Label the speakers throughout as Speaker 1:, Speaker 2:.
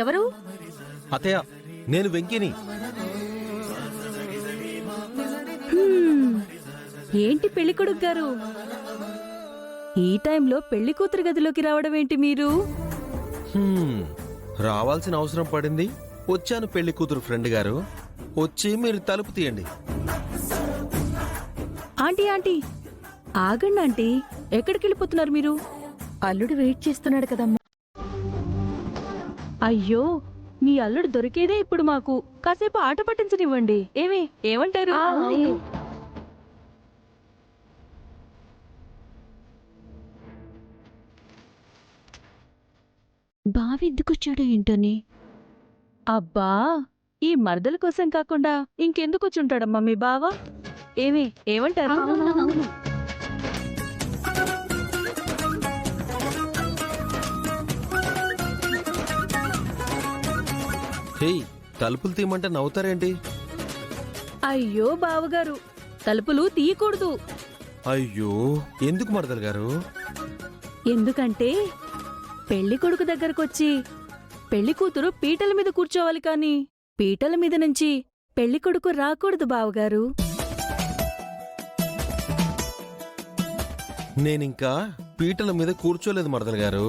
Speaker 1: ఎవరు?
Speaker 2: అతయ్య, నేను వెంకిని.
Speaker 1: ఏంటి పెళ్ళికొడుకు గారు, ఈ టైంలో పెళ్లి కూతురు గదిలోకి రావడం ఏంటి మీరు?
Speaker 2: రావాల్సిన అవసరం పడింది, వచ్చాను. పెళ్లి కూతురు ఫ్రెండ్ గారు, వచ్చి మీరు తలుపు తీయండి.
Speaker 1: ఆంటీ ఆంటీ ఆగండి ఆంటీ, ఎక్కడికి వెళ్ళిపోతున్నారు మీరు? అల్లుడు వెయిట్ చేస్తున్నాడు కదమ్మా. అయ్యో, మీ అల్లుడు దొరికేదే ఇప్పుడు మాకు. కాసేపు ఆట పట్టించనివ్వండి. ఏమంటారు?
Speaker 3: బావెందుకొచ్చాడో ఏంటని.
Speaker 1: అబ్బా, ఈ మరదల కోసం కాకుండా ఇంకెందుకు వచ్చుంటాడమ్మా మీ బావ? ఏమంటారు?
Speaker 2: హే, తలుపులు తీయమంటే నవ్వుతారేంటి?
Speaker 1: అయ్యో బావగారు, తలుపులు తీయకూడదు.
Speaker 2: అయ్యో, ఎందుకు మరదలు గారు?
Speaker 1: ఎందుకంటే పెళ్లి కొడుకు దగ్గరకొచ్చి పెళ్లి కూతురు పీటల మీద కూర్చోవాలి కాని పీటల మీద నుంచి పెళ్లి కొడుకు రాకూడదు బావగారు.
Speaker 2: నేనింకా పీటల మీద కూర్చోలేదు మరదలు గారు.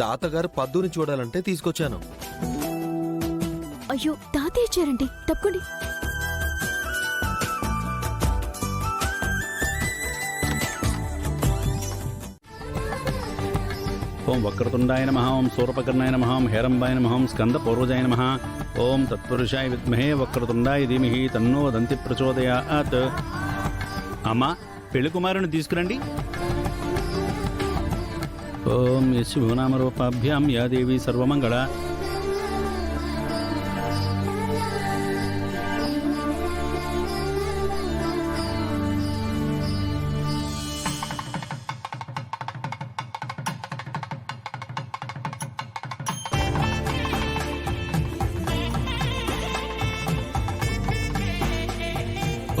Speaker 2: తాతగారు పద్దుని చూడాలంటే తీసుకొచ్చాను.
Speaker 3: అయ్యో, తాతయ్య ఇచ్చారండి, తప్పకుండా.
Speaker 4: ఓం వక్రతుండాయ నమః, ఓం శూర్పకర్ణాయ నమః, ఓం హేరంబాయ నమః, ఓం స్కంద పూర్వజాయ నమః, ఓం తత్పురుషాయ విద్మహే వక్రతుండాయ ధీమహి తన్నో దంతి ప్రచోదయాత్. అమ్మా, పెళ్లి కుమారుని తీసుకురండి. ఓం యస్సు భువనామరూపాభ్యాం యా దేవి సర్వమంగళ.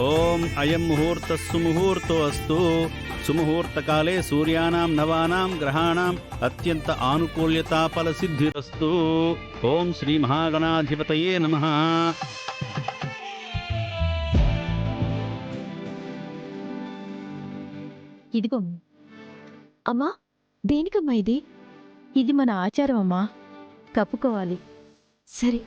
Speaker 4: ఓం అయం ముహూర్త సుముహూర్తో అస్తు. సుముహూర్తకాలే సూర్యానాం నవానాం గ్రహాణాం అత్యంత ఆనుకూల్యతా ఫలసిద్ధిరస్తు. ఓం శ్రీ మహాగణాధిపతయే నమః.
Speaker 1: ఇదిగో
Speaker 3: అమ్మా, దేనికమ్మా ఇది?
Speaker 1: ఇది మన ఆచారం అమ్మా, కప్పుకోవాలి.
Speaker 3: సరే.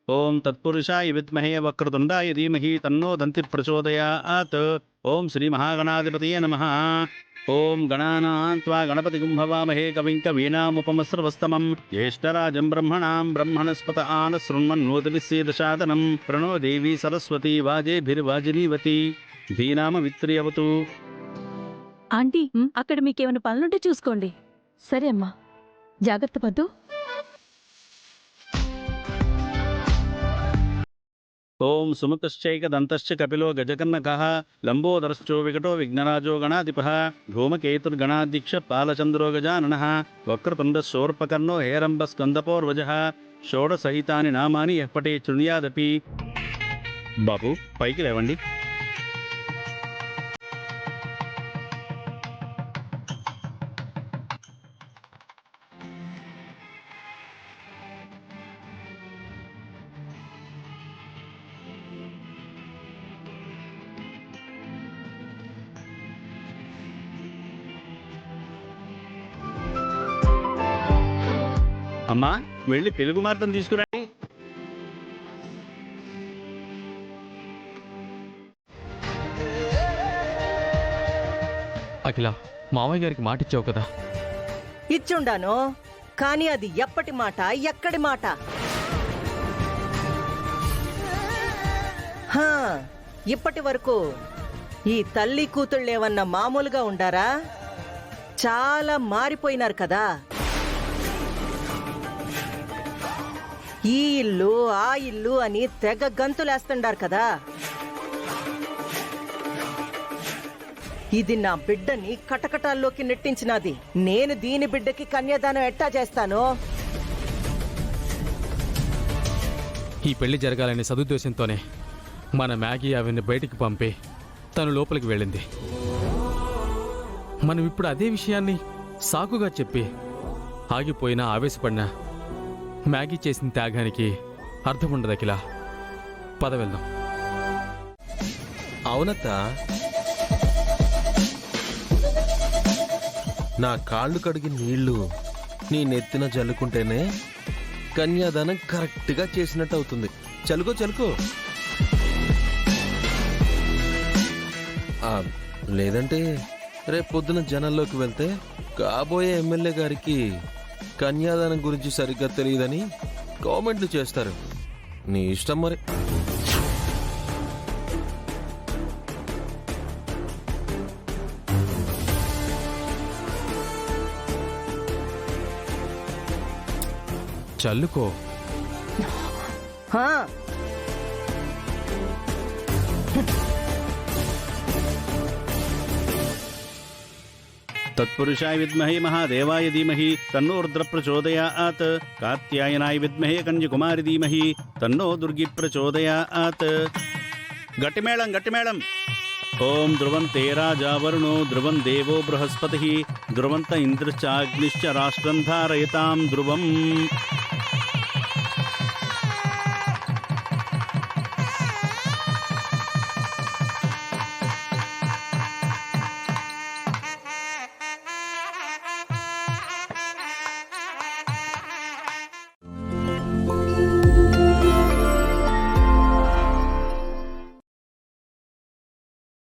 Speaker 4: ఓం తత్పురుషాయ విద్మహే వక్రతుండాయ ధీమహి తన్నో దంతి ప్రచోదయాత్. ఓం శ్రీ మహాగణాధిపతయే నమః. ఓం గణానాం త్వా గణపతిగుం హవామహే కవిం కవీనాముపమస్రవస్తమం జ్యేష్ఠరాజం బ్రహ్మణాం బ్రహ్మణస్పత ఆనశృణ్వన్నోతిభిస్సేదశాదనం ప్రణో దేవీ సరస్వతి వాజేభిర్వాజినీవతి ధీనామ విత్రియవతు.
Speaker 1: ఆంటీ, అక్కడ మీకేమైనా పనులుంటే చూసుకోండి. సరే అమ్మా, జాగ్రత్త పద్దు.
Speaker 4: ఓం సుముఖశ్చైక దంతశ్చ కపిలో గజకర్ణకః లంబోదరశ్చో వికటో విఘ్నరాజో గణాధిపః ధూమకేతుర్గణాధ్యక్ష పాలచంద్రో గజాననః వక్రతుండశూర్పకర్ణో హేరంబ స్కందపోర్వజః షోడసహితాని నామాని యః పఠే శృణుయాదపి. బాబు, పైకి లేవండి. అమ్మా, వెళ్ళి పెళ్లి కుమార్తెను తీసుకురండి.
Speaker 5: అఖిల, మామయ్య గారికి మాటిచ్చావు కదా?
Speaker 6: ఇచ్చుండాను, కానీ అది ఎప్పటి మాట, ఎక్కడి మాట? ఇప్పటి వరకు ఈ తల్లి కూతుళ్ళేమన్నా మామూలుగా ఉండారా? చాలా మారిపోయినారు కదా. ఈ ఇల్లు ఆ ఇల్లు అని తెగ గంతులేస్తుండారు కదా. ఇది నా బిడ్డని కటకటాల్లోకి నెట్టించినది. నేను దీని బిడ్డకి కన్యాదానం ఎట్టా చేస్తాను?
Speaker 5: ఈ పెళ్లి జరగాలనే సదుద్దేశంతోనే మన మ్యాగీ ఆవిని బయటికి పంపి తను లోపలికి వెళ్ళింది. మనం ఇప్పుడు అదే విషయాన్ని సాకుగా చెప్పి ఆగిపోయినా ఆవేశపడినా మ్యాగీ చేసిన త్యాగానికి అర్థం ఉండదు అఖిల. పద వెళ్దాం.
Speaker 2: అవునత్త, నా కాళ్ళు కడిగి నీళ్లు నీ నెత్తిన జల్లుకుంటేనే కన్యాదానం కరెక్ట్గా చేసినట్టు అవుతుంది. చలుకో చలుకో. లేదంటే రేపు పొద్దున జనాల్లోకి వెళ్తే కాబోయే ఎమ్మెల్యే గారికి కన్యాదానం గురించి సరిగ్గా తెలియదని కామెంట్లు చేస్తారు. నీ ఇష్టం మరి.
Speaker 5: చల్లుకో.
Speaker 6: హా,
Speaker 4: తత్పురుషాయ విద్మహే మహాదేవాయ ధీమహి తన్నో రుద్ర ప్రచోదయాత్. కాత్యాయనాయ విద్మహే కన్యకుమారి ధీమహి తన్నో దుర్గి ప్రచోదయాత్. గట్టిమేళం గట్టిమేళం. ఓం ధ్రువంతే రాజా వరుణో ధ్రువం దేవో బృహస్పతి ధ్రువంత ఇంద్రశ్చాగ్నిశ్చ రాష్ట్రం ధారయతాం ధ్రువం.